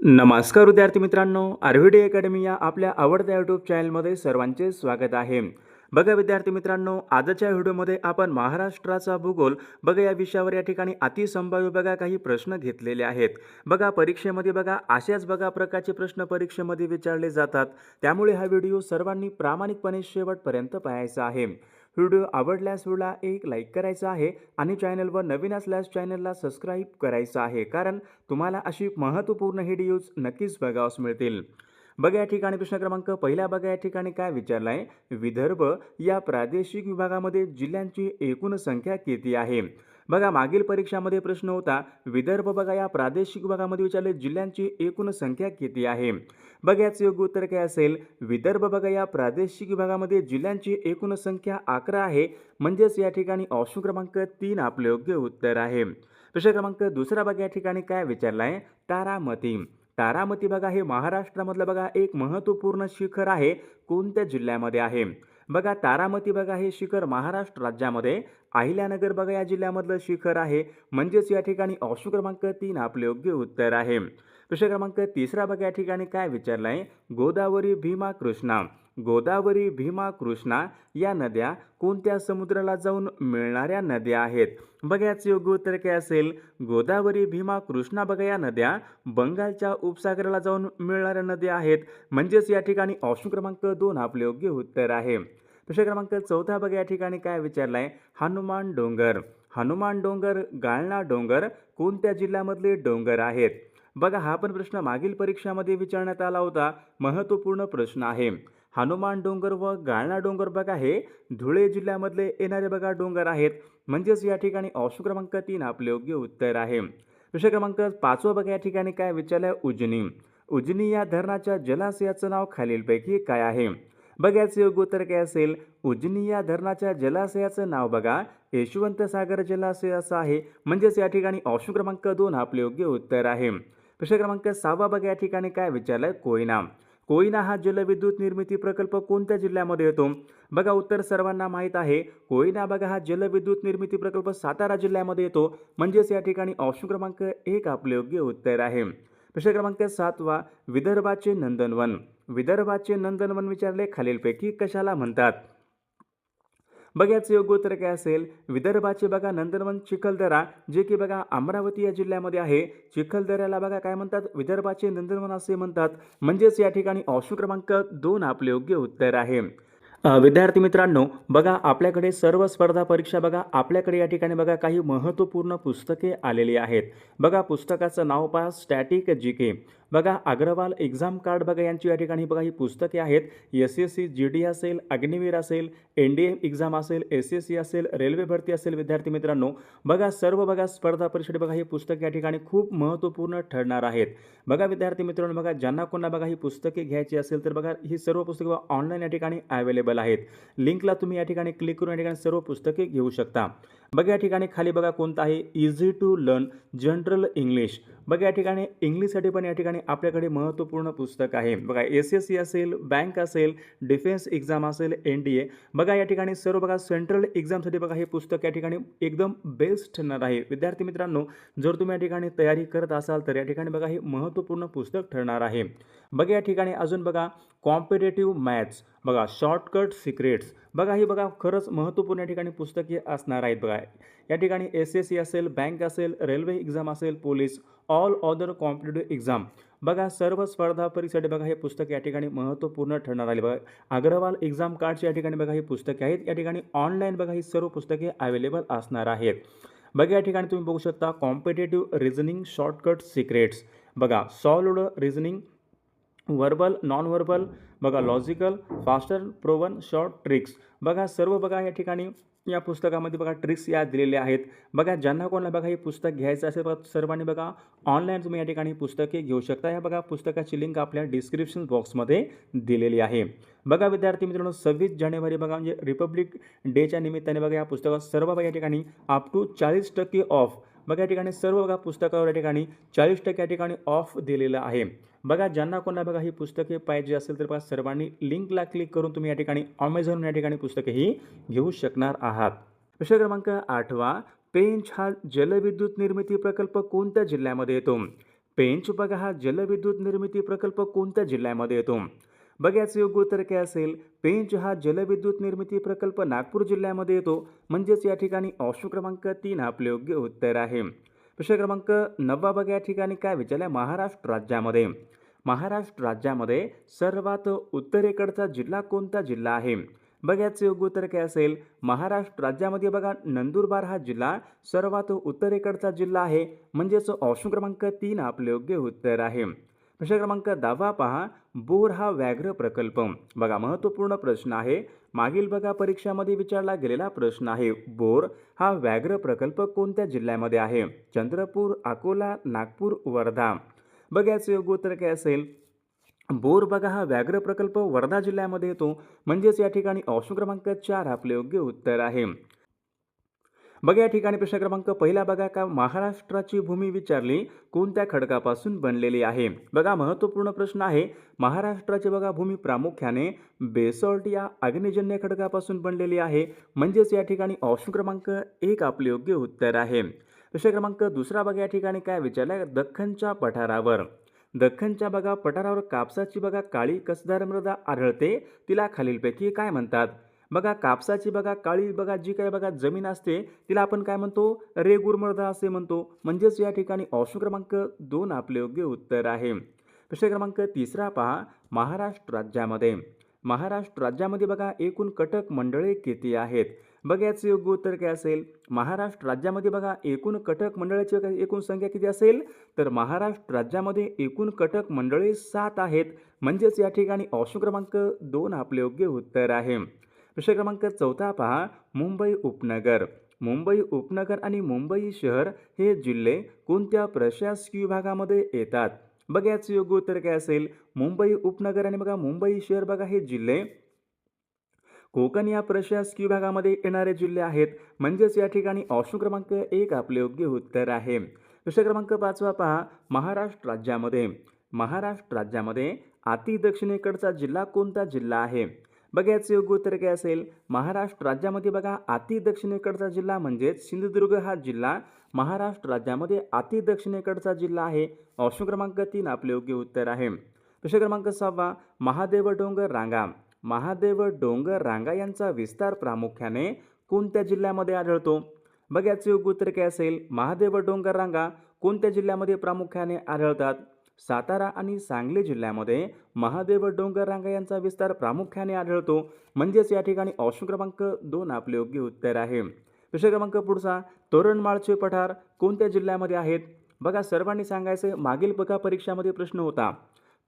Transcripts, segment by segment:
नमस्कार विद्यार्थी मित्रांनो, आरव्हीडी अकॅडमी या आपल्या आवडत्या यूट्यूब चॅनलमध्ये सर्वांचे स्वागत आहे. बघा विद्यार्थी मित्रांनो, आजच्या व्हिडिओमध्ये आपण महाराष्ट्राचा भूगोल बघा या विषयावर या ठिकाणी अतिसंभाव्य बघा काही प्रश्न घेतलेले आहेत. बघा परीक्षेमध्ये बघा अशाच बघा प्रकारचे प्रश्न परीक्षेमध्ये विचारले जातात. त्यामुळे हा व्हिडिओ सर्वांनी प्रामाणिकपणे शेवटपर्यंत पाहायचा आहे. व्हिडिओ आवडल्यास व्हिडिओला एक लाईक करायचा आहे आणि चॅनलवर नवीन असल्यास चॅनलला सबस्क्राईब करायचं आहे, कारण तुम्हाला अशी महत्त्वपूर्ण व्हिडिओज नक्कीच बघावयास मिळतील. बघा या ठिकाणी प्रश्न क्रमांक पहिला बघा या ठिकाणी काय विचारला आहे, विदर्भ या प्रादेशिक विभागामध्ये जिल्ह्यांची एकूण संख्या किती आहे. बघा मागील परीक्षामध्ये प्रश्न होता, विदर्भ बघा या प्रादेशिक विभागामध्ये विचारले जिल्ह्यांची एकूण संख्या किती आहे. बघा याचे योग्य उत्तर काय असेल, विदर्भ बघा या प्रादेशिक विभागामध्ये जिल्ह्यांची एकूण संख्या 11 आहे. म्हणजेच या ठिकाणी ऑप्शन क्रमांक 3 आपले योग्य उत्तर आहे. प्रश्न क्रमांक दुसरा बघा या ठिकाणी काय विचारला आहे, तारामती. तारामती बघा हे महाराष्ट्रामधलं बघा एक महत्त्वपूर्ण शिखर आहे. कोणत्या जिल्ह्यामध्ये आहे. बघा तारामती बघा हे शिखर महाराष्ट्र राज्यामध्ये अहिल्यानगर बघा या जिल्ह्यामधलं शिखर आहे. म्हणजेच या ठिकाणी ऑप्शन क्रमांक 3 आपले योग्य उत्तर आहे. प्रश्न क्रमांक तिसरा बघा या ठिकाणी काय विचारला आहे, गोदावरी भीमा कृष्णा. गोदावरी भीमा कृष्णा या नद्या कोणत्या समुद्राला जाऊन मिळणाऱ्या नद्या आहेत. बघा याचे योग्य उत्तर काय असेल, गोदावरी भीमा कृष्णा बघा या नद्या बंगालच्या उपसागराला जाऊन मिळणाऱ्या नद्या आहेत. म्हणजेच या ठिकाणी ऑप्शन क्रमांक 2 आपले योग्य उत्तर आहे. प्रश्न क्रमांक चौथा बघा या ठिकाणी काय विचारला आहे, हनुमान डोंगर. हनुमान डोंगर, गाळणा डोंगर कोणत्या जिल्ह्यामधले डोंगर आहेत. बघा हा पण प्रश्न मागील परीक्षामध्ये विचारण्यात आला होता. महत्त्वपूर्ण प्रश्न आहे. हनुमान डोंगर व गाळणा डोंगर बघा हे धुळे जिल्ह्यामधले येणारे बघा डोंगर आहेत. म्हणजेच या ठिकाणी ऑप्शन क्रमांक 3 आपले योग्य उत्तर आहे. प्रश्न क्रमांक 5 बघा या ठिकाणी काय विचारलं, उजनी. उजनी या धरणाच्या जलाशयाचं नाव खालीलपैकी काय आहे. बघा याचे योग्य उत्तर काय असेल, उजनी या धरणाच्या जलाशयाचं नाव बघा यशवंत सागर जलाशय असं आहे. म्हणजेच या ठिकाणी ऑप्शन क्रमांक 2 आपले योग्य उत्तर आहे. प्रश्न क्रमांक 6 बघा या ठिकाणी काय विचारलंय, कोयना. कोयना हा जलविद्युत निर्मिती प्रकल्प कोणत्या जिल्ह्यामध्ये येतो. बघा उत्तर सर्वांना माहीत आहे. कोयना बघा हा जलविद्युत निर्मिती प्रकल्प सातारा जिल्ह्यामध्ये येतो. म्हणजेच या ठिकाणी ऑप्शन क्रमांक 1 आपले योग्य उत्तर आहे. प्रश्न क्रमांक 7 विदर्भाचे नंदनवन. विदर्भाचे नंदनवन विचारले खालीलपैकी कशाला म्हणतात. बघा याचे योग्य उत्तर काय असेल, विदर्भाचे बघा नंदनवन चिखलदरा जे की बघा अमरावती या जिल्ह्यामध्ये आहे. चिखलदऱ्याला बघा काय म्हणतात, विदर्भाचे नंदनवन असे म्हणतात. म्हणजेच या ठिकाणी ऑप्शन क्रमांक 2 आपले योग्य उत्तर आहे. विद्यार्थी मित्रांनो, बघा आपल्याकडे सर्व स्पर्धा परीक्षा बघा आपल्याकडे या ठिकाणी बघा काही महत्त्वपूर्ण पुस्तके आलेली आहेत. बघा पुस्तकाचं नाव पहा, स्टॅटिक जीके. बघा अग्रवाल एक्झाम कार्ड बघा यांची या ठिकाणी बघा ही पुस्तके आहेत. SSC GD असेल, अग्निवीर असेल, NDA एक्झाम असेल, SSC असेल, रेल्वे भरती असेल. विद्यार्थी मित्रांनो बघा सर्व बघा स्पर्धा परीक्षेसाठी बघा ही पुस्तके या ठिकाणी खूप महत्त्वपूर्ण ठरणार आहेत. बघा विद्यार्थी मित्रांनो, बघा ज्यांना कोणाला बघा ही पुस्तके घ्यायची असेल तर बघा ही सर्व पुस्तके ऑनलाईन या ठिकाणी अवेलेबल आहेत. लिंकला तुम्ही या ठिकाणी क्लिक करून या ठिकाणी सर्व पुस्तके घेऊ शकता. बघा या ठिकाणी खाली बघा कोणतं आहे, easy to learn general English. बघा या ठिकाणी इंग्लिशसाठी पण या ठिकाणी आपल्याकडे महत्त्वपूर्ण पुस्तक आहे. बघा SSC असेल, बँक असेल, डिफेन्स एक्झाम असेल, NDA. बघा या ठिकाणी सर्व बघा सेंट्रल एक्झामसाठी बघा हे पुस्तक या ठिकाणी एकदम बेस्ट ठरणार आहे. विद्यार्थी मित्रांनो, जर तुम्ही या ठिकाणी तयारी करत असाल तर या ठिकाणी बघा हे महत्त्वपूर्ण पुस्तक ठरणार आहे. बघा या ठिकाणी अजून बघा कॉम्पिटेटिव्ह मॅथ्स बघा शॉर्टकट सिक्रेट्स. बघा ही बघा खरंच महत्त्वपूर्ण या ठिकाणी पुस्तके असणार आहेत. बघा या ठिकाणी SSC असेल, बँक असेल, रेल्वे एक्झाम असेल, police, all other competitive exam. बघा सर्व स्पर्धा परीक्षेसाठी बघा हे पुस्तक या ठिकाणी महत्त्वपूर्ण ठरणार आहे. बघा अग्रवाल एक्झाम कार्डची या ठिकाणी बघा ही पुस्तके आहेत. या ठिकाणी ऑनलाईन बघा ही सर्व पुस्तके अवेलेबल असणार आहेत. बघा या ठिकाणी तुम्ही बघू शकता कॉम्पिटेटिव्ह रिझनिंग शॉर्टकट सिक्रेट्स. बघा solved reasoning, verbal, non verbal, बघा logical, faster, proven, short tricks. बघा सर्व बघा या ठिकाणी या पुस्तकामध्ये बघा ट्रिक्स या दिलेल्या आहेत. बघा ज्यांना कोणाला बघा हे पुस्तक घ्यायचं असेल बघा सर्वांनी बघा ऑनलाईन तुम्ही या ठिकाणी पुस्तके घेऊ शकता. या बघा पुस्तकाची लिंक आपल्या डिस्क्रिप्शन बॉक्समध्ये दिलेली आहे. बघा विद्यार्थी मित्रांनो, 26 जानेवारी बघा म्हणजे रिपब्लिक डेच्या निमित्ताने बघा या पुस्तकात सर्व बघा या ठिकाणी अप टू 40% ऑफ. बघा या ठिकाणी सर्व बघा पुस्तकावर या ठिकाणी 40% या ठिकाणी ऑफ दिलेलं आहे. बघा ज्यांना कोणाला बघा ही पुस्तके पाहिजे असेल तर बघा सर्वांनी लिंकला क्लिक करून तुम्ही या ठिकाणी Amazon या ठिकाणी पुस्तके ही घेऊ शकणार आहात. प्रश्न क्रमांक 8 पेंच हा जलविद्युत निर्मिती प्रकल्प कोणत्या जिल्ह्यामध्ये येतो. पेंच बघा हा जलविद्युत निर्मिती प्रकल्प कोणत्या जिल्ह्यामध्ये येतो? बघा याचं योग्य उत्तर काय असेल? पेंच हा जलविद्युत निर्मिती प्रकल्प नागपूर जिल्ह्यामध्ये येतो. म्हणजेच या ठिकाणी ऑप्शन क्रमांक 3 आपले योग्य उत्तर आहे. प्रश्न क्रमांक 9 बघा या ठिकाणी काय विचारलं? महाराष्ट्र राज्यामध्ये सर्वात उत्तरेकडचा जिल्हा कोणता जिल्हा आहे? बघा याचं योग्य उत्तर काय असेल? महाराष्ट्र राज्यामध्ये बघा नंदुरबार हा जिल्हा सर्वात उत्तरेकडचा जिल्हा आहे. म्हणजेच ऑप्शन क्रमांक 3 आपले योग्य उत्तर आहे. प्रश्न क्रमांक 10 पहा. बोर हा व्याघ्र प्रकल्प. बघा महत्त्वपूर्ण प्रश्न आहे. मागील बघा परीक्षामध्ये विचारला गेलेला प्रश्न आहे. बोर हा व्याघ्र प्रकल्प कोणत्या जिल्ह्यामध्ये आहे? चंद्रपूर, अकोला, नागपूर, वर्धा. बघा याचं योग्य उत्तर काय असेल? बोर बघा हा व्याघ्र प्रकल्प वर्धा जिल्ह्यामध्ये येतो. म्हणजेच या ठिकाणी ऑप्शन क्रमांक 4 आपले योग्य उत्तर आहे. बघा या ठिकाणी प्रश्न क्रमांक पहिला बघा का महाराष्ट्राची भूमी विचारली कोणत्या खडकापासून बनलेली आहे? बघा महत्त्वपूर्ण प्रश्न आहे. महाराष्ट्राची बघा भूमी प्रामुख्याने बेसॉल्ट या अग्निजन्य खडकापासून बनलेली आहे. म्हणजेच या ठिकाणी ऑप्शन क्रमांक 1 आपले योग्य उत्तर आहे. प्रश्न क्रमांक दुसरा बघा या ठिकाणी काय विचारलाय? दख्खनच्या बघा पठारावर कापसाची बघा काळी कसदार मृदा आढळते, तिला खालीलपैकी काय म्हणतात? बघा कापसाची बघा काळी बघा जी काही बघा जमीन असते तिला आपण काय म्हणतो? रेगूर मृदा असे म्हणतो. म्हणजेच या ठिकाणी ऑप्शन क्रमांक 2 आपले योग्य उत्तर आहे. प्रश्न क्रमांक तिसरा पहा. महाराष्ट्र राज्यामध्ये बघा एकूण कटक मंडळे किती आहेत? बघा याचं योग्य उत्तर काय असेल? महाराष्ट्र राज्यामध्ये बघा एकूण कटक मंडळाची एकूण संख्या किती असेल? तर महाराष्ट्र राज्यामध्ये एकूण कटक मंडळे 7 आहेत. म्हणजेच या ठिकाणी ऑप्शन क्रमांक 2 आपले योग्य उत्तर आहे. प्रश्न क्रमांक 4 पहा. मुंबई उपनगर आणि मुंबई शहर हे जिल्हे कोणत्या प्रशासकीय विभागामध्ये येतात? बघा याचं योग्य उत्तर काय असेल? मुंबई उपनगर आणि बघा मुंबई शहर बघा हे जिल्हे कोकण या प्रशासकीय विभागामध्ये येणारे जिल्हे आहेत. म्हणजेच या ठिकाणी ऑप्शन क्रमांक 1 आपले योग्य उत्तर आहे. प्रश्न क्रमांक 5 पहा. महाराष्ट्र राज्यामध्ये अति दक्षिणेकडचा जिल्हा कोणता जिल्हा आहे? बघा याचं योग्य उत्तर काय असेल? महाराष्ट्र राज्यामध्ये बघा अति दक्षिणेकडचा जिल्हा म्हणजेच सिंधुदुर्ग हा जिल्हा महाराष्ट्र राज्यामध्ये अति दक्षिणेकडचा जिल्हा आहे. ऑप्शन क्रमांक 3 आपले योग्य उत्तर आहे. प्रश्न क्रमांक 6 महादेव डोंगर रांगा यांचा विस्तार प्रामुख्याने कोणत्या जिल्ह्यामध्ये आढळतो? बघा याचं योग्य उत्तर काय असेल? महादेव डोंगर रांगा कोणत्या जिल्ह्यामध्ये प्रामुख्याने आढळतात? सातारा आणि सांगली जिल्ह्यामध्ये महादेव डोंगर रांगा यांचा विस्तार प्रामुख्याने आढळतो. म्हणजेच या ठिकाणी ऑप्शन क्रमांक 2 आपले योग्य उत्तर आहे. प्रश्न क्रमांक पुढचा. तोरणमाळचे पठार कोणत्या जिल्ह्यामध्ये आहेत? बघा सर्वांनी सांगायचं. मागील बघा परीक्षामध्ये प्रश्न होता.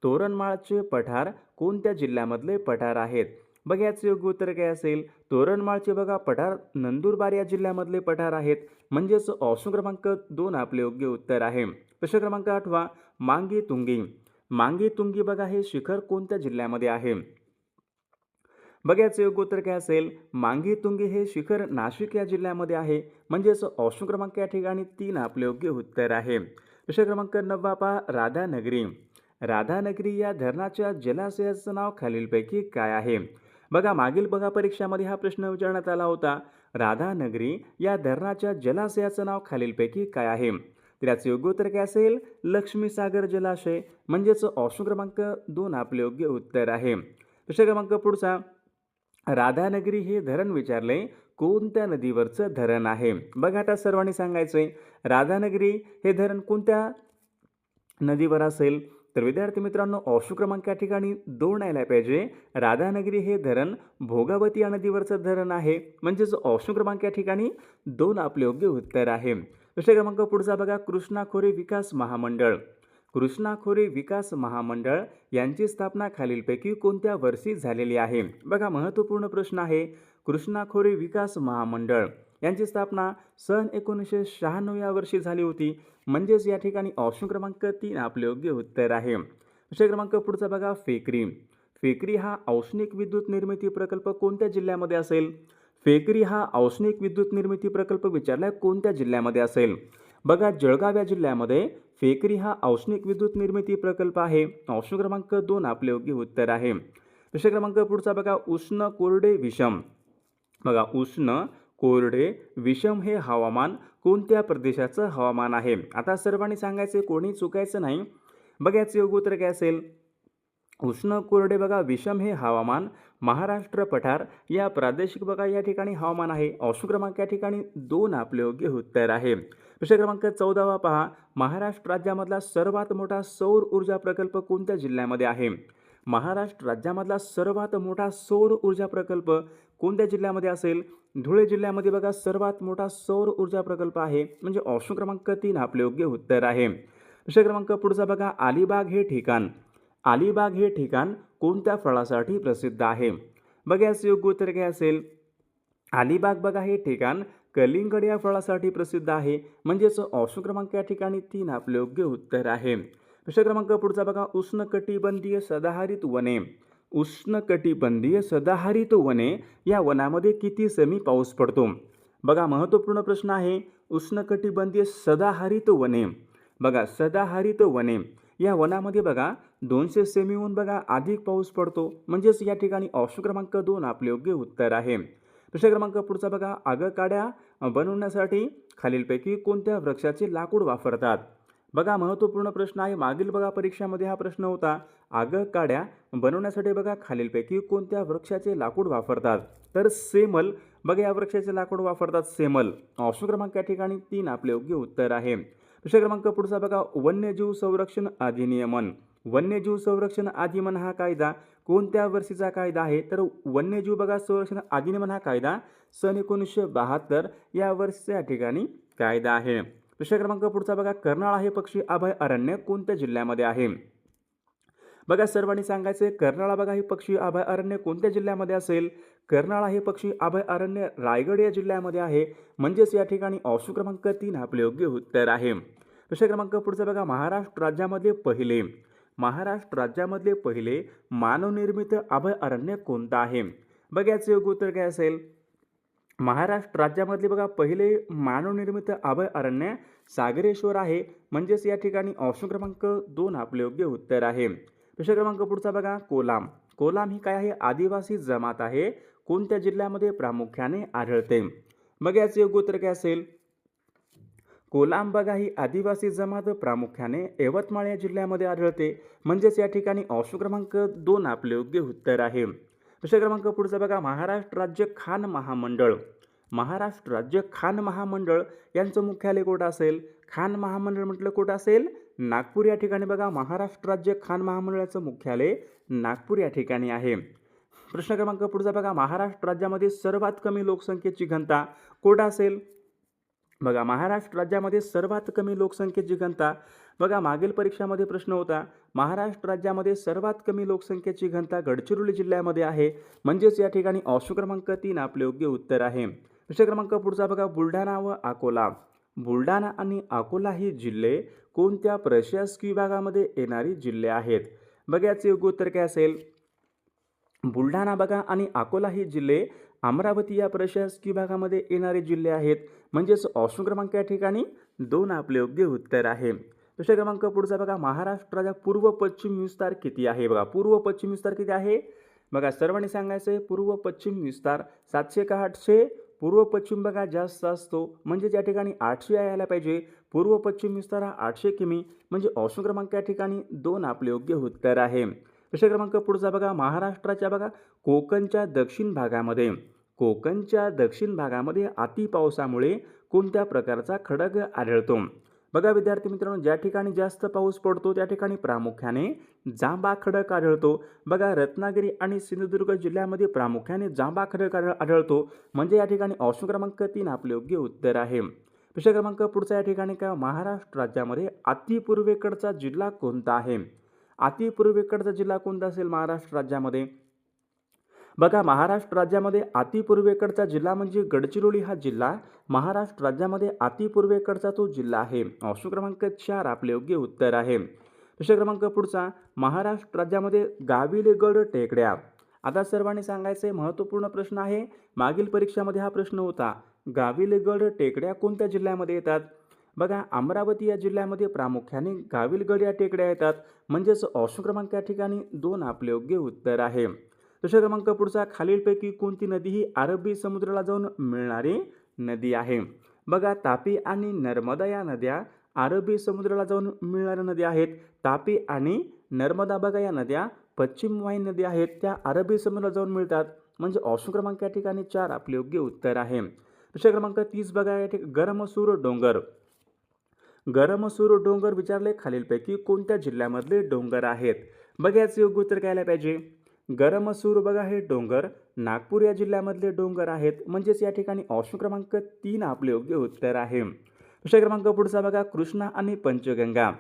तोरणमाळचे पठार कोणत्या जिल्ह्यामधले पठार आहेत? बघा याचं योग्य उत्तर काय असेल? तोरणमाळचे बघा पठार नंदुरबार या जिल्ह्यामधले पठार आहेत. म्हणजेच ऑप्शन क्रमांक 2 आपले योग्य उत्तर आहे. प्रश्न क्रमांक 8 मांगी तुंगी बघा हे शिखर कोणत्या जिल्ह्यामध्ये आहे? बघा याचं योग्य उत्तर काय असेल? मांगी तुंगी हे शिखर नाशिक या जिल्ह्यामध्ये आहे. म्हणजेच ऑप्शन क्रमांक या ठिकाणी 3 आपले योग्य उत्तर आहे. प्रश्न क्रमांक 9 पहा. राधानगरी या धरणाच्या जलाशयाचं नाव खालीलपैकी काय आहे? बघा मागील बघा परीक्षामध्ये हा प्रश्न विचारण्यात आला होता. राधानगरी या धरणाच्या जलाशयाचं नाव खालीलपैकी काय आहे? तर याचं योग्य उत्तर काय असेल? लक्ष्मीसागर जलाशय. म्हणजेच ऑप्शन क्रमांक 2 आपले योग्य उत्तर आहे. प्रश्न क्रमांक पुढचा. राधानगरी हे धरण विचारले कोणत्या नदीवरचं धरण आहे? बघा आता सर्वांनी सांगायचंय. राधानगरी हे धरण कोणत्या नदीवर असेल? तर विद्यार्थी मित्रांनो ऑप्शन क्रमांक या ठिकाणी 2 यायला पाहिजे. राधानगरी हे धरण भोगावती या नदीवरचं धरण आहे. म्हणजेच ऑप्शन क्रमांक या ठिकाणी 2 आपले योग्य उत्तर आहे. प्रश्न क्रमांक पुढचा बघा. कृष्णा खोरे विकास महामंडळ यांची स्थापना खालीलपैकी कोणत्या वर्षी झालेली आहे? बघा महत्त्वपूर्ण प्रश्न आहे. कृष्णा खोरे विकास महामंडळ यांची स्थापना सन 1996 या वर्षी झाली होती. म्हणजेच या ठिकाणी ऑप्शन क्रमांक 3 आपले योग्य उत्तर आहे. प्रश्न क्रमांक पुढचा बघा. फेकरी हा औष्णिक विद्युत निर्मिती प्रकल्प कोणत्या जिल्ह्यामध्ये असेल? फेकरी हा औष्णिक विद्युत निर्मिती प्रकल्प विचारलाय कोणत्या जिल्ह्यामध्ये असेल? बघा जळगाव या जिल्ह्यामध्ये फेकरी हा औष्णिक विद्युत निर्मिती प्रकल्प आहे. ऑप्शन क्रमांक 2 आपले योग्य उत्तर आहे. प्रश्न क्रमांक पुढचा बघा. उष्ण कोरडे विषम हे हवामान कोणत्या प्रदेशाचं हवामान आहे? आता सर्वांनी सांगायचे, कोणी चुकायचं नाही. बघा याचं योग्य उत्तर काय असेल? उष्ण कोरडे बघा विषम हे हवामान महाराष्ट्र पठार या प्रादेशिक बघा या ठिकाणी हवामान आहे. ऑप्शन क्रमांक या ठिकाणी 2 आपले योग्य उत्तर आहे. प्रश्न क्रमांक 14 पहा, महाराष्ट्र राज्यामधला सर्वात मोठा सौर ऊर्जा प्रकल्प कोणत्या जिल्ह्यामध्ये आहे? महाराष्ट्र राज्यामधला सर्वात मोठा सौर ऊर्जा प्रकल्प कोणत्या जिल्ह्यामध्ये असेल? धुळे जिल्ह्यामध्ये बघा सर्वात मोठा सौर ऊर्जा प्रकल्प आहे, म्हणजे ऑप्शन क्रमांक 3 आपले योग्य उत्तर आहे. प्रश्न क्रमांक पुढचा बघा, अलिबाग हे ठिकाण कोणत्या फळासाठी प्रसिद्ध आहे? बघा याचं योग्य उत्तर काय असेल? अलिबाग बघा हे ठिकाण कलिंगड या फळासाठी प्रसिद्ध आहे, म्हणजेच ऑप्शन क्रमांक या ठिकाणी 3 आपले योग्य उत्तर आहे. प्रश्न क्रमांक पुढचा बघा, उष्णकटिबंधीय सदाहरित वने या वनामध्ये किती सेमी पाऊस पडतो? बघा महत्त्वपूर्ण प्रश्न आहे. उष्णकटिबंधीय सदाहरित वने, बघा सदाहरित वने या वनामध्ये बघा 200 सेमीहून बघा अधिक पाऊस पडतो, म्हणजेच या ठिकाणी ऑप्शन क्रमांक 2 आपले योग्य उत्तर आहे. प्रश्न क्रमांक पुढचा बघा, आगकाड्या बनवण्यासाठी खालीलपैकी कोणत्या वृक्षाचे लाकूड वापरतात? बघा महत्त्वपूर्ण प्रश्न आहे. मागील बघा परीक्षामध्ये हा प्रश्न होता. आगकाड्या बनवण्यासाठी बघा खालीलपैकी कोणत्या वृक्षाचे लाकूड वापरतात? तर सेमल बघा या वृक्षाचे लाकूड वापरतात, सेमल. ऑप्शन क्रमांक या ठिकाणी 3 आपले योग्य उत्तर आहे. प्रश्न क्रमांक पुढचा बघा, वन्यजीव संरक्षण अधिनियमन हा कायदा कोणत्या वर्षीचा कायदा आहे? तर वन्यजीव बघा संरक्षण अधिनियमन हा कायदा सन 1972 या वर्षीचा या ठिकाणी कायदा आहे. प्रश्न क्रमांक पुढचा बघा, कर्नाळा हे पक्षी अभयारण्य कोणत्या जिल्ह्यामध्ये आहे? बघा सर्वांनी सांगायचे, कर्नाळा बघा हे पक्षी अभयारण्य कोणत्या जिल्ह्यामध्ये असेल? कर्नाळा हे पक्षी अभयारण्य रायगड या जिल्ह्यामध्ये आहे, म्हणजेच या ठिकाणी ऑप्शन क्रमांक 3 आपले योग्य उत्तर आहे. प्रश्न क्रमांक पुढचा बघा, महाराष्ट्र राज्यामधले पहिले मानवनिर्मित अभयारण्य कोणतं आहे? बघा याचं योग्य उत्तर काय असेल? महाराष्ट्र राज्यामधले बघा पहिले मानवनिर्मित अभयारण्य सागरेश्वर आहे, म्हणजेच या ठिकाणी ऑप्शन क्रमांक 2 आपले योग्य उत्तर आहे. प्रश्न क्रमांक पुढचा बघा, कोलाम ही काय आहे? आदिवासी जमात आहे, कोणत्या जिल्ह्यामध्ये प्रामुख्याने आढळते? बघा याचं योग्य उत्तर काय असेल? कोलाम बघा ही आदिवासी जमात प्रामुख्याने यवतमाळ या जिल्ह्यामध्ये आढळते, म्हणजेच या ठिकाणी ऑप्शन क्रमांक 2 आपले योग्य उत्तर आहे. प्रश्न क्रमांक पुढचा बघा, महाराष्ट्र राज्य खान महामंडळ यांचं मुख्यालय कुठं असेल? खान महामंडळ म्हटलं कुठं असेल? नागपूर या ठिकाणी बघा महाराष्ट्र राज्य खान महामंडळाचं मुख्यालय नागपूर या ठिकाणी आहे. प्रश्न क्रमांक पुढचा बघा, महाराष्ट्र राज्यामध्ये सर्वात कमी लोकसंख्येची घनता कुठं असेल? बघा महाराष्ट्र राज्यामध्ये सर्वात कमी लोकसंख्येची घनता, बघा मागील परीक्षामध्ये प्रश्न होता. महाराष्ट्र राज्यामध्ये सर्वात कमी लोकसंख्येची घनता गडचिरोली जिल्ह्यामध्ये आहे, म्हणजेच या ठिकाणी ऑप्शन क्रमांक 3 आपले योग्य उत्तर आहे. प्रश्न क्रमांक पुढचा बघा, बुलढाणा आणि अकोला ही जिल्हे कोणत्या प्रशासकीय विभागामध्ये येणारी जिल्हे आहेत? बघा याचे योग्य उत्तर काय असेल? बुलढाणा बघा आणि अकोला ही जिल्हे अमरावती या प्रशासकीय विभागामध्ये येणारे जिल्हे आहेत, म्हणजेच ऑप्शन क्रमांक या ठिकाणी 2 आपले योग्य उत्तर आहे. प्रश्न क्रमांक पुढचा बघा, महाराष्ट्राचा पूर्व पश्चिम विस्तार किती आहे? बघा पूर्व पश्चिम विस्तार किती आहे? बघा सर्वांनी सांगायचं आहे, पूर्व पश्चिम विस्तार 700 का 800? पूर्व पश्चिम बघा जास्त असतो, म्हणजे या ठिकाणी 800 यायला पाहिजे. पूर्व पश्चिम विस्तार हा 800 किमी, म्हणजे ऑप्शन क्रमांक या ठिकाणी 2 आपले योग्य उत्तर आहे. प्रश्न क्रमांक पुढचा बघा, महाराष्ट्राच्या बघा कोकणच्या दक्षिण भागामध्ये अति पावसामुळे कोणत्या प्रकारचा खडक आढळतो? बघा विद्यार्थी मित्रांनो, ज्या ठिकाणी जास्त पाऊस पडतो त्या ठिकाणी प्रामुख्याने जांभा खडक आढळतो. बघा रत्नागिरी आणि सिंधुदुर्ग जिल्ह्यामध्ये प्रामुख्याने जांभा खडक आढळतो, म्हणजे या ठिकाणी ऑप्शन क्रमांक 3 आपले योग्य उत्तर आहे. प्रश्न क्रमांक पुढचा या ठिकाणी काय, महाराष्ट्र राज्यामध्ये अतिपूर्वेकडचा जिल्हा कोणता आहे? अतिपूर्वेकडचा जिल्हा कोणता असेल महाराष्ट्र राज्यामध्ये? बघा महाराष्ट्र राज्यामध्ये अतिपूर्वेकडचा जिल्हा म्हणजे गडचिरोली हा जिल्हा महाराष्ट्र राज्यामध्ये अतिपूर्वेकडचा तो जिल्हा आहे. ऑप्शन क्रमांक 4 आपले योग्य उत्तर आहे. प्रश्न क्रमांक पुढचा, महाराष्ट्र राज्यामध्ये गाविलगड टेकड्या. आता सर्वांनी सांगायचे, महत्त्वपूर्ण प्रश्न आहे. मागील परीक्षामध्ये हा प्रश्न होता. गाविलगड टेकड्या कोणत्या जिल्ह्यामध्ये येतात? बघा अमरावती या जिल्ह्यामध्ये प्रामुख्याने गाविलगड या टेकड्या येतात, म्हणजेच ऑप्शन क्रमांक या ठिकाणी 2 आपले योग्य उत्तर आहे. प्रश्न क्रमांक पुढचा, खालीलपैकी कोणती नदी ही अरबी समुद्राला जाऊन मिळणारी नदी आहे? बघा तापी आणि नर्मदा या नद्या अरबी समुद्राला जाऊन मिळणाऱ्या नद्या आहेत. तापी आणि नर्मदा बघा या नद्या पश्चिम वाहिनी नद्या आहेत, त्या अरबी समुद्राला जाऊन मिळतात. म्हणजे ऑप्शन क्रमांक या ठिकाणी 4 आपले योग्य उत्तर आहे. प्रश्न क्रमांक 30 बघा या ठिकाणी गरमसूर डोंगर. गरमसूर डोंगर विचारले खालीलपैकी कोणत्या जिल्ह्यामधले डोंगर आहेत? बघा याचे योग्य उत्तर काय पाहिजे. गरमसूर बघा हे डोंगर नागपूर या जिल्ह्यामधले डोंगर आहेत. म्हणजेच या ठिकाणी ऑप्शन क्रमांक 3 आपले योग्य उत्तर आहे. प्रश्न क्रमांक पुढचा बघा कृष्णा आणि पंचगंगा.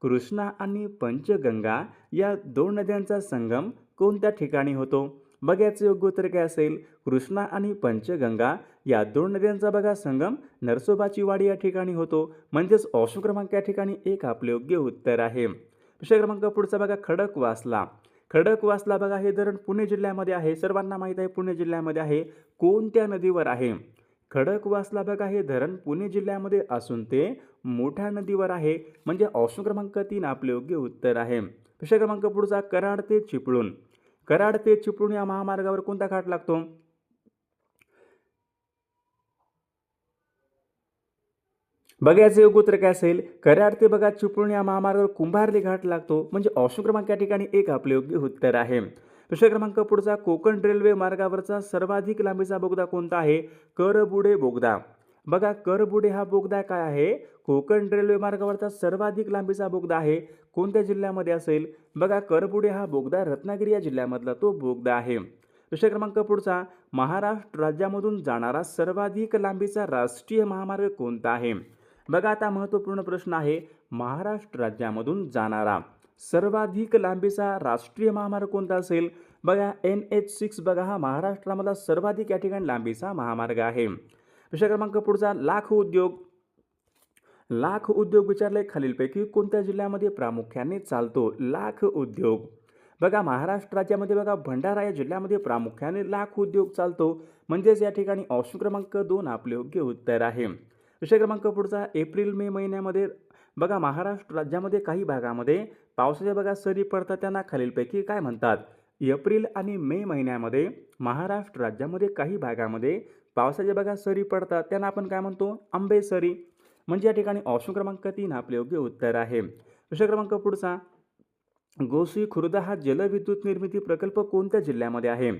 कृष्णा आणि पंचगंगा या दोन नद्यांचा संगम कोणत्या ठिकाणी होतो? बघा याचे योग्य उत्तर काय असेल. कृष्णा आणि पंचगंगा या दोन नद्यांचा बघा संगम नरसोबाची वाडी या ठिकाणी होतो. म्हणजेच ऑप्शन क्रमांक या ठिकाणी 1 आपले योग्य उत्तर आहे. प्रश्न क्रमांक पुढचा बघा खडकवासला. खडकवासला बघा हे धरण पुणे जिल्ह्यामध्ये आहे. सर्वांना माहीत आहे पुणे जिल्ह्यामध्ये आहे. कोणत्या नदीवर आहे? खडकवासला बघा हे धरण पुणे जिल्ह्यामध्ये असून ते मोठ्या नदीवर आहे. म्हणजे ऑप्शन क्रमांक 3 आपले योग्य उत्तर आहे. प्रश्न क्रमांक पुढचा कराड ते चिपळूण. कराड ते चिपळूण या महामार्गावर कोणता घाट लागतो? बघा याचे योग्य उत्तर काय असेल. कराड ते बघा चिपळूण या महामार्गावर कुंभार्ली घाट लागतो. म्हणजे ऑप्शन क्रमांक या ठिकाणी 1 आपले योग्य उत्तर आहे. प्रश्न क्रमांक पुढचा कोकण रेल्वे मार्गावरचा सर्वाधिक लांबीचा बोगदा कोणता आहे? करबुडे बोगदा. बघा करबुडे हा बोगदा काय आहे? कोकण रेल्वे मार्गावरचा सर्वाधिक लांबीचा बोगदा आहे. कोणत्या जिल्ह्यामध्ये असेल? बघा करबुडे हा बोगदा रत्नागिरी या जिल्ह्यामधला तो बोगदा आहे. प्रश्न क्रमांक पुढचा महाराष्ट्र राज्यामधून जाणारा सर्वाधिक लांबीचा राष्ट्रीय महामार्ग कोणता आहे? बघा आता महत्त्वपूर्ण प्रश्न आहे. महाराष्ट्र राज्यामधून जाणारा सर्वाधिक लांबीचा राष्ट्रीय महामार्ग कोणता असेल? बघा NH6 बघा हा महाराष्ट्रामधला सर्वाधिक या ठिकाणी लांबीचा महामार्ग आहे. प्रश्न क्रमांक पुढचा लाख उद्योग. लाख उद्योग विचारले खालीलपैकी कोणत्या जिल्ह्यामध्ये प्रामुख्याने चालतो? लाख उद्योग बघा महाराष्ट्र राज्यामध्ये बघा भंडारा या जिल्ह्यामध्ये प्रामुख्याने लाख उद्योग चालतो. म्हणजेच या ठिकाणी ऑप्शन क्रमांक 2 आपले योग्य उत्तर आहे. विषय क्रमांक पुढचा एप्रिल मे महिन्यामध्ये बघा महाराष्ट्र राज्यामध्ये काही भागामध्ये पावसाच्या बघा सरी पडतात, त्यांना खालीलपैकी काय म्हणतात? एप्रिल आणि मे महिन्यामध्ये महाराष्ट्र राज्यामध्ये काही भागामध्ये पावसाच्या बघा सरी पडतात, त्यांना आपण काय म्हणतो? आंबे सरी. म्हणजे या ठिकाणी ऑप्शन क्रमांक 3 आपले योग्य उत्तर आहे. विषय क्रमांक पुढचा गोसी खुर्द हा जलविद्युत निर्मिती प्रकल्प कोणत्या जिल्ह्यामध्ये आहे?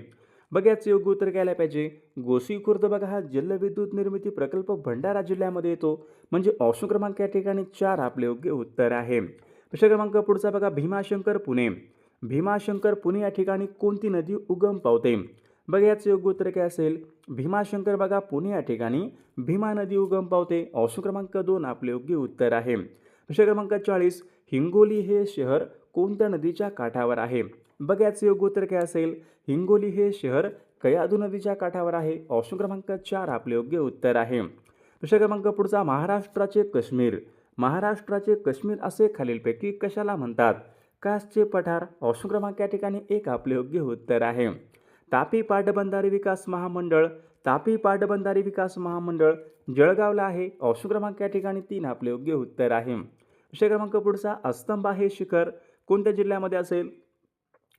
बघा याचे योग्य उत्तर घ्यायला पाहिजे. गोसी खुर्द बघा हा जलविद्युत निर्मिती प्रकल्प भंडारा जिल्ह्यामध्ये येतो. म्हणजे ऑप्शन क्रमांक या ठिकाणी 4 आपले योग्य उत्तर आहे. प्रश्न क्रमांक पुढचा बघा भीमाशंकर पुणे. भीमाशंकर पुणे या ठिकाणी कोणती नदी उगम पावते? बघा याचे योग्य उत्तर काय असेल. भीमाशंकर बघा पुणे या ठिकाणी भीमा नदी उगम पावते. ऑप्शन क्रमांक 2 आपले योग्य उत्तर आहे. प्रश्न क्रमांक 40 हिंगोली हे शहर कोणत्या नदीच्या काठावर आहे? बघा याचे योग्य उत्तर काय असेल. हिंगोली हे शहर कयाधू नदीच्या काठावर आहे. ऑप्शन क्रमांक 4 आपले योग्य उत्तर आहे. प्रश्न क्रमांक पुढचा महाराष्ट्राचे काश्मीर. महाराष्ट्राचे काश्मीर असे खालीलपैकी कशाला म्हणतात? कासचे पठार. ऑप्शन क्रमांक या ठिकाणी 1 आपले योग्य उत्तर आहे. तापी पाटबंधारे विकास महामंडळ. तापी पाटबंधारे विकास महामंडळ जळगावला आहे. ऑप्शन क्रमांक या ठिकाणी 3 आपले योग्य उत्तर आहे. विषय क्रमांक पुढचा अस्तंबा हे शिखर कोणत्या जिल्ह्यामध्ये असेल?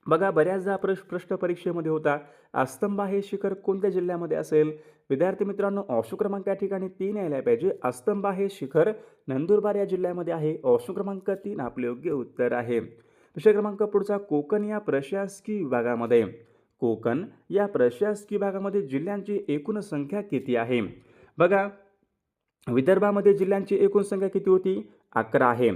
बघा बऱ्याचदा प्रश्न परीक्षेमध्ये होता. अस्तंबा हे शिखर कोणत्या जिल्ह्यामध्ये असेल? विद्यार्थी मित्रांनो ऑप्शन क्रमांक या ठिकाणी 3 यायला पाहिजे. अस्तंबा हे शिखर नंदुरबार या जिल्ह्यामध्ये आहे. ऑप्शन क्रमांक 3 आपले योग्य उत्तर आहे. विषय क्रमांक पुढचा कोकण या प्रशासकीय विभागामध्ये. कोकण या प्रशासकीय विभागामध्ये जिल्ह्यांची एकूण संख्या किती आहे? बघा विदर्भामध्ये जिल्ह्यांची एकूण संख्या किती होती? 11 आहे.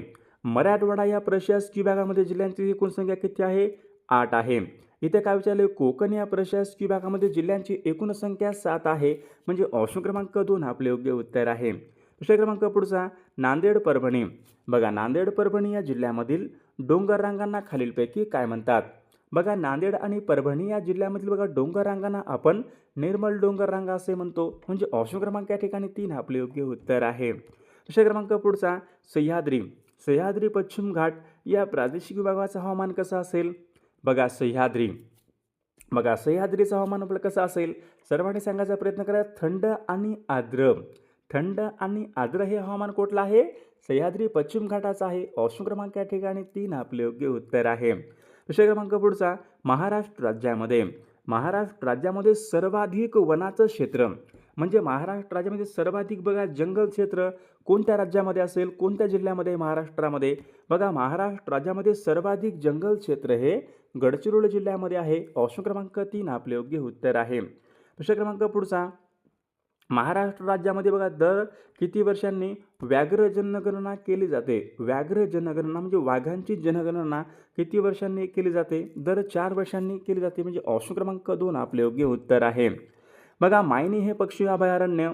मराठवाडा या प्रशासकीय विभागामध्ये जिल्ह्यांची एकूण संख्या किती आहे? 8 आहे. इथे काय विचारले? कोकण या प्रशासकीय विभागामध्ये जिल्ह्यांची एकूण संख्या 7 आहे. म्हणजे ऑप्शन क्रमांक 2 आपले योग्य उत्तर आहे. विषय क्रमांक पुढचा नांदेड परभणी. बघा नांदेड परभणी या जिल्ह्यामधील डोंगर रांगांना खालीलपैकी काय म्हणतात? बघा नांदेड आणि परभणी या जिल्ह्यामधील बघा डोंगर रांगांना आपण निर्मल डोंगर रांगा असे म्हणतो. म्हणजे ऑप्शन क्रमांक या ठिकाणी 3 आपले योग्य उत्तर आहे. विषय क्रमांक पुढचा सह्याद्री. सह्याद्री पश्चिम घाट या प्रादेशिक विभागाचं हवामान कसं असेल? बघा सह्याद्री. बघा सह्याद्रीचं हवामान आपलं कसं असेल? सर्वांनी सांगायचा प्रयत्न करा. थंड आणि आर्द्र. थंड आणि आर्द्र हे हवामान कुठलं आहे? सह्याद्री पश्चिम घाटाचं आहे. ऑप्शन क्रमांक या ठिकाणी 3 आपले योग्य उत्तर आहे. विषय क्रमांक पुढचा महाराष्ट्र राज्यामध्ये. महाराष्ट्र राज्यामध्ये सर्वाधिक वनाचं क्षेत्र. म्हणजे महाराष्ट्र राज्यामध्ये सर्वाधिक बघा जंगल क्षेत्र कोणत्या राज्यामध्ये असेल, कोणत्या जिल्ह्यामध्ये महाराष्ट्रामध्ये? बघा महाराष्ट्र राज्यामध्ये सर्वाधिक जंगल क्षेत्र हे गडचिरोली जिल्ह्यामध्ये आहे. ऑप्शन क्रमांक 3 आपले योग्य उत्तर आहे. प्रश्न क्रमांक पुढचा, महाराष्ट्र राज्यामध्ये बघा दर किती वर्षांनी व्याघ्र जनगणना केली जाते? व्याघ्र जनगणना म्हणजे वाघांची जनगणना किती वर्षांनी केली जाते? दर 4 वर्षांनी केली जाते. म्हणजे ऑप्शन क्रमांक 2 आपले योग्य उत्तर आहे. बघा मायनी हे पक्षी अभयारण्य,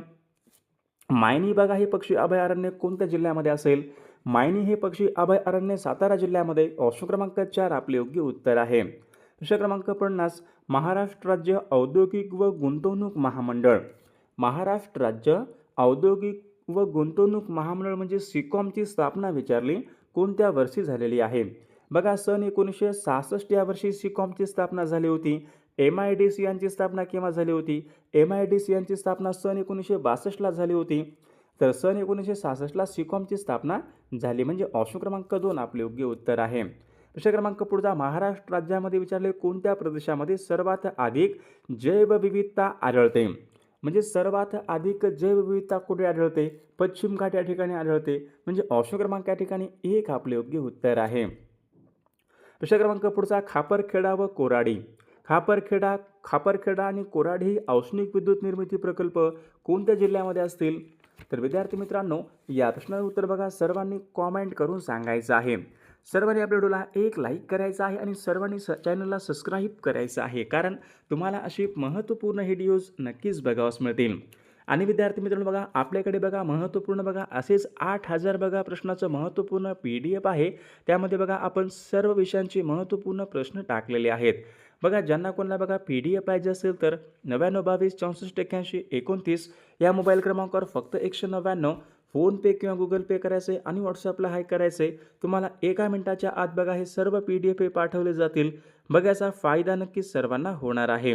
मायनी बघा हे पक्षी अभयारण्य कोणत्या जिल्ह्यामध्ये असेल? मायनी हे पक्षी अभयारण्य सातारा जिल्ह्यामध्ये. ऑप्शन क्रमांक 4 आपले योग्य उत्तर आहे. प्रश्न क्रमांक 50, महाराष्ट्र राज्य औद्योगिक व गुंतवणूक महामंडळ, महाराष्ट्र राज्य औद्योगिक व गुंतवणूक महामंडळ म्हणजे सिकॉमची स्थापना विचारली कोणत्या वर्षी झालेली आहे? बघा सन 1966 या वर्षी सिकॉमची स्थापना झाली होती. MIDC यांची स्थापना केव्हा झाली होती? MIDC यांची स्थापना सन 1962ला झाली होती. तर सन 1966ला सिकॉमची स्थापना झाली. म्हणजे ऑप्शन क्रमांक 2 आपले योग्य उत्तर आहे. प्रश्न क्रमांक पुढचा, महाराष्ट्र राज्यामध्ये विचारले कोणत्या प्रदेशामध्ये सर्वात अधिक जैवविविधता आढळते? म्हणजे सर्वात अधिक जैवविविधता कुठे आढळते? पश्चिम घाट या ठिकाणी आढळते. म्हणजे ऑप्शन क्रमांक या ठिकाणी 1 आपले योग्य उत्तर आहे. प्रश्न क्रमांक पुढचा, खापरखेडा व कोराडी, खापरखेडा आणि कोराडी ही औष्णिक विद्युत निर्मिती प्रकल्प कोणत्या जिल्ह्यामध्ये असतील? तर विद्यार्थी मित्रांनो, या प्रश्नाचं उत्तर बघा सर्वांनी कॉमेंट करून सांगायचं आहे. सर्वांनी आपल्या व्हिडिओला एक लाईक करायचा आहे आणि सर्वांनी चॅनलला सबस्क्राईब करायचं आहे, कारण तुम्हाला अशी महत्त्वपूर्ण व्हिडिओज नक्कीच बघावयास मिळतील. आणि विद्यार्थी मित्रांनो बघा आपल्याकडे बघा महत्त्वपूर्ण बघा असेच 8000 बघा प्रश्नाचं महत्त्वपूर्ण PDF आहे. त्यामध्ये बघा आपण सर्व विषयांचे महत्त्वपूर्ण प्रश्न टाकलेले आहेत. बघा ज्यांना कोणाला बघा PDF पाहिजे असेल तर 9922 64 81 29 या मोबाईल क्रमांकावर फक्त 199 फोनपे किंवा गुगल पे करायचे आणि व्हॉट्सअपला हाय करायचे. तुम्हाला 1 मिनिटाच्या आत बघा हे सर्व PDF पाठवले जातील. बघा याचा फायदा नक्कीच सर्वांना होणार आहे.